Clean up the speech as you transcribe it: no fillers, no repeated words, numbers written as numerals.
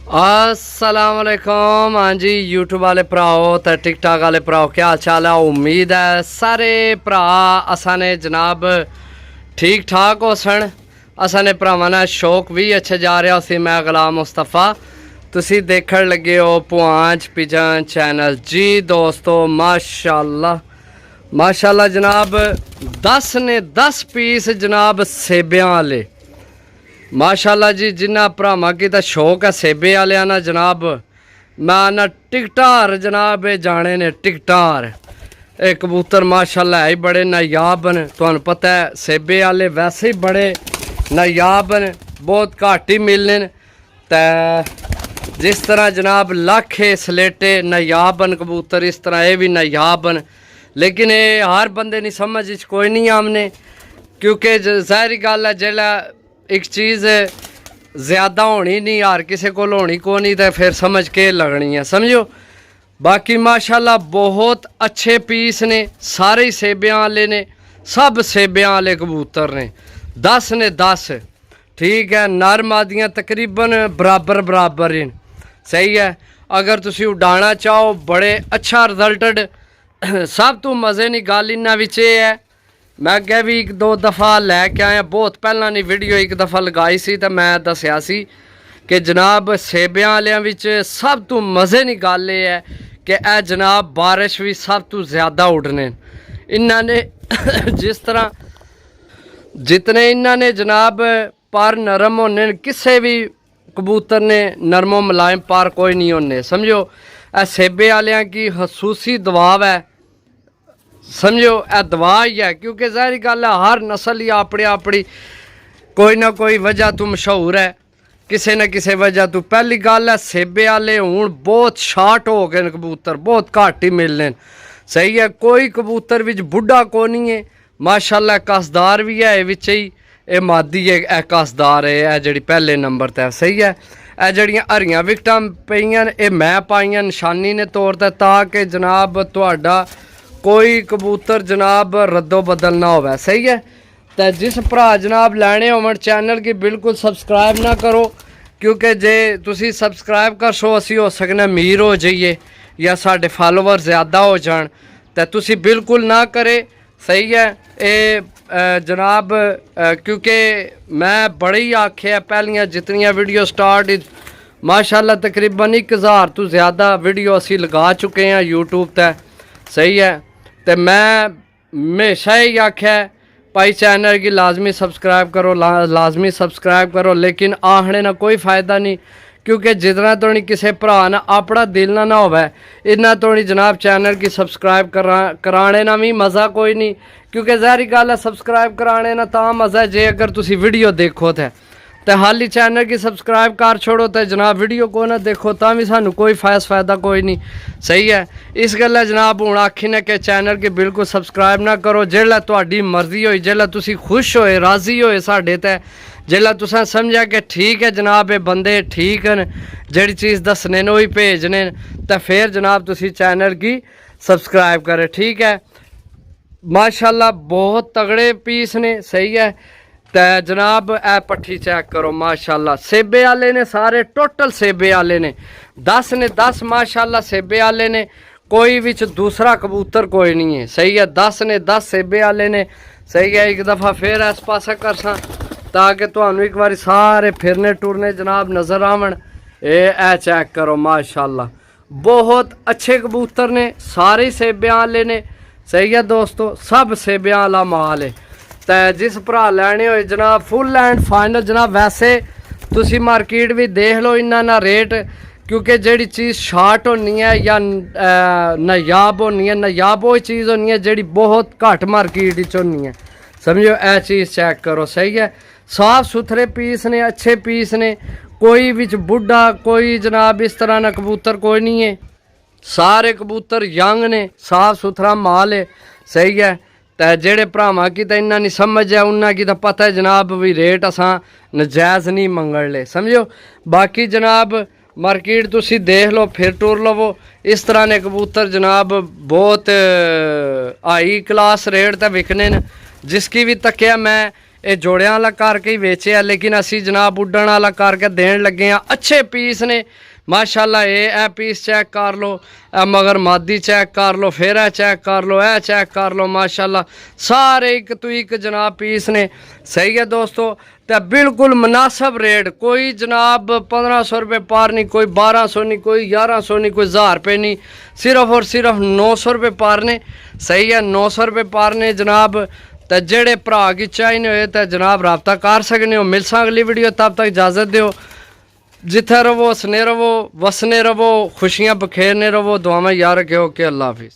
अस्सलाम वालेकुम। हाँ जी यूट्यूब वाले भराओ तो टिकटॉक वाले भराओ क्या हाल चाल है। उम्मीद है सारे भरा असा ने जनाब ठीक ठाक हो सन। असा ने भरावां ने शौक भी अच्छे जा रहा सी। मैं गुलाम मुस्तफ़ा तुसी देखण लगे हो पुआंच पिजन चैनल जी। दोस्तों माशाल्लाह माशाल्लाह जनाब 10 ने 10 पीस जनाब सेबियां वाले माशाल्लाह जी। जिन्ना भरावां की तो शौक है सेबे वालिया ना जनाब मैं आना टिकटार जनाब जाने ने टिकटार। ये कबूतर माशाल्लाह है ही बड़े नायाब न। तुहानू पता है सेबे वाले वैसे ही बड़े नायाब न, बहुत घट ही मिलने न। तो जिस तरह जनाब लाखे सलेटे नायाब न कबूतर, इस तरह ये भी नायाब न। लेकिन ये हर बंदे नहीं समझ कोई नहीं आमने, क्योंकि ज़ाहिरी गल है जेला एक चीज़ ज़्यादा होनी नहीं यार किसी को होनी को नहीं तो फिर समझ के लगनी है समझो। बाकी माशाल्लाह बहुत अच्छे पीस ने, सारे सेबियां वाले ने, सब सेबियां वाले कबूतर ने। 10 ने 10 ठीक है। नर मादियाँ तकरीबन बराबर बराबर हैं सही है। अगर तुसी उड़ाना चाहो बड़े अच्छा रिजल्टेड सब तो मज़े की गल इन्हां विच है। मैं अगे भी 1-2 दफ़ा लैके आया, बहुत पहला नहीं वीडियो एक दफ़ा लगाई सी तो मैं दसिया सी कि जनाब सेबियां वालियां विच सब तो मज़े की गल ये है कि यह जनाब बारिश भी सब तो ज़्यादा उड़ने इन्होंने जिस तरह जितने इन्होंने जनाब पर नरम होने किसी भी कबूतर ने नरमो मुलायम पर कोई नहीं होने समझो। यह सेबे वालियां की खसूसी दबाव है समझो। यह दवा ही है क्योंकि ज़ाहिर गल है हर नस्ल ही अपनी अपनी कोई ना कोई वजह तो मशहूर है, किसी न किसी वजह तो। पहली गल है सेबे वाले हूँ बहुत शार्ट हो गए कबूतर, बहुत घट ही मिलने सही है। कोई कबूतर विच बुढ़ा को नहीं है माशाल्लाह। कसदार भी है विच ही, ये मादी है यह कसदार है जी पहले नंबर तक सही है। यह जड़ियाँ हरियाँ विकटां पईयां ये मैं पाइयां निशानी ने तौर पर ताकि जनाब तुहाडा कोई कबूतर जनाब रद्दो बदल ना होवे सही है। तो जिस भरा जनाब लैने होवन चैनल की बिल्कुल सबसक्राइब ना करो, क्योंकि जे तुसी सबसक्राइब कर सो असी हो सकने अमीर हो जाइए या साढ़े फॉलोवर ज़्यादा हो जान। तो तुसी बिल्कुल ना करे सही है। ये जनाब क्योंकि मैं बड़े ही आखे पहलियाँ जितनियाँ वीडियो स्टार्ट माशाल्लाह तकरीबन 1000 तो ज़्यादा वीडियो असी लगा चुके हैं यूट्यूब पर सही है। तो मैं हमेशा ही आख्या भाई चैनल की लाजमी सब्सक्राइब करो, लाजमी सब्सक्राइब करो। लेकिन आखने ना कोई फ़ायदा नहीं, क्योंकि जितना तो नहीं किसी भरा ना अपना दिल ना होवे इन्ना तो नहीं जनाब चैनल की सब्सक्राइब कराने ना भी मज़ा कोई नहीं। क्योंकि ज़ाहिरी गल है सब्सक्राइब कराने ना ता मज़ा है जे अगर तुसी वीडियो देखो तो हाल ही चैनल की सब्सक्राइब कर छोड़ो तो जनाब वीडियो को ना देखो तो भी सानू कोई फ़ायदा कोई नहीं सही है। इस गल्ला जनाब हूँ आखी ने कि चैनल की बिल्कुल सब्सक्राइब ना करो। जेल्लै तुहाडी मर्जी होई, जेल्लै तुसी खुश होए राज़ी होए साढ़े ते, जेल्लै तुसें समझा कि ठीक है जनाब ये बंदे ठीक न जिहड़ी चीज़ दसने न वही भेजने तो फिर जनाब तुसी चैनल की सब्सक्राइब करें ठीक है। माशाल्लाह बहुत तगड़े पीस ने सही है। तो जनाब ए पट्ठी चेक करो माशाल्लाह सेबे वाले ने सारे टोटल सेबे वाले ने 10 ने 10 माशाल्लाह सेबे वाले ने। कोई विच दूसरा कबूतर कोई नहीं है सही है। 10 ने 10 सेबे वाले ने सही है। एक दफ़ा फिर इस पासा कर सा ताकि तुहानू एक बार सारे फिरने टुरने जनाब नज़र आवन। ए चेक करो माशाल्लाह बहुत अच्छे कबूतर ने, सारे सेबियां वाले ने सही है। दोस्तों सब सेबियां वाला माल है। तो जिस भरा लैने हो जनाब फुल एंड फाइनल जनाब वैसे तुसी मार्केट भी देख लो इन्ना ना रेट, क्योंकि जेड़ी चीज़ शार्ट होनी है या नायाब होनी है, नायाब वो चीज़ होनी है जेड़ी बहुत घट मार्केट होनी है समझो। यह चीज़ चेक करो सही है। साफ सुथरे पीस ने, अच्छे पीस ने, कोई विच बुढ़ा कोई जनाब इस तरह ना कबूतर कोई नहीं है। सारे कबूतर यंग ने, साफ सुथरा माल है सही है। तो जेड़े भरावां की तो इन्ना नहीं समझ है उन्होंने की तो पता है जनाब भी रेट असा नजायज़ नहीं मंगण ले समझो। बाकी जनाब मार्केट तुसी देख लो फिर टुर लवो। इस तरह ने कबूतर जनाब बहुत हाई क्लास रेट ते विकने न। जिसकी भी तकिया मैं ਇਹ ਜੋੜਿਆਂ ਵਾਲਾ ਕਰਕੇ ਹੀ ਵੇਚਿਆ, ਲੇਕਿਨ ਅਸੀਂ ਜਨਾਬ ਉੱਡਣ ਵਾਲਾ ਕਰਕੇ ਦੇਣ ਲੱਗੇ ਆ। ਅੱਛੇ ਪੀਸ ਨੇ ਮਾਸ਼ਾਅੱਲਾ। ਇਹ ਪੀਸ ਚੈੱਕ ਕਰ ਲਓ, ਇਹ ਮਗਰ ਮਾਦੀ ਚੈੱਕ ਕਰ ਲਓ, ਫਿਰ ਇਹ ਚੈੱਕ ਕਰ ਲਓ, ਇਹ ਚੈੱਕ ਕਰ ਲਓ। ਮਾਸ਼ਾਅੱਲਾ ਸਾਰੇ ਇੱਕ ਤੋਂ ਇੱਕ जनाब पीस ने। सही है दोस्तों, तो बिल्कुल मुनासिब रेट, कोई जनाब 1500 रुपये पार नहीं, कोई 1200 नहीं, कोई 1100 नहीं, कोई 1000 रुपये नहीं, सिर्फ और सिर्फ 900 रुपये पार ने। सही है, 900 रुपये पार ने जनाब। तो जेड़े भरा की चाहिए होए तो जनाब रबता कर सकने हो। मिलसा अगली वीडियो, तब तक इजाज़त दो। जिथे रवो, हसने रवो, वसने रवो, खुशियाँ बखेरने रवो, दुआवां याद रखो। के अल्लाह हाफिज़।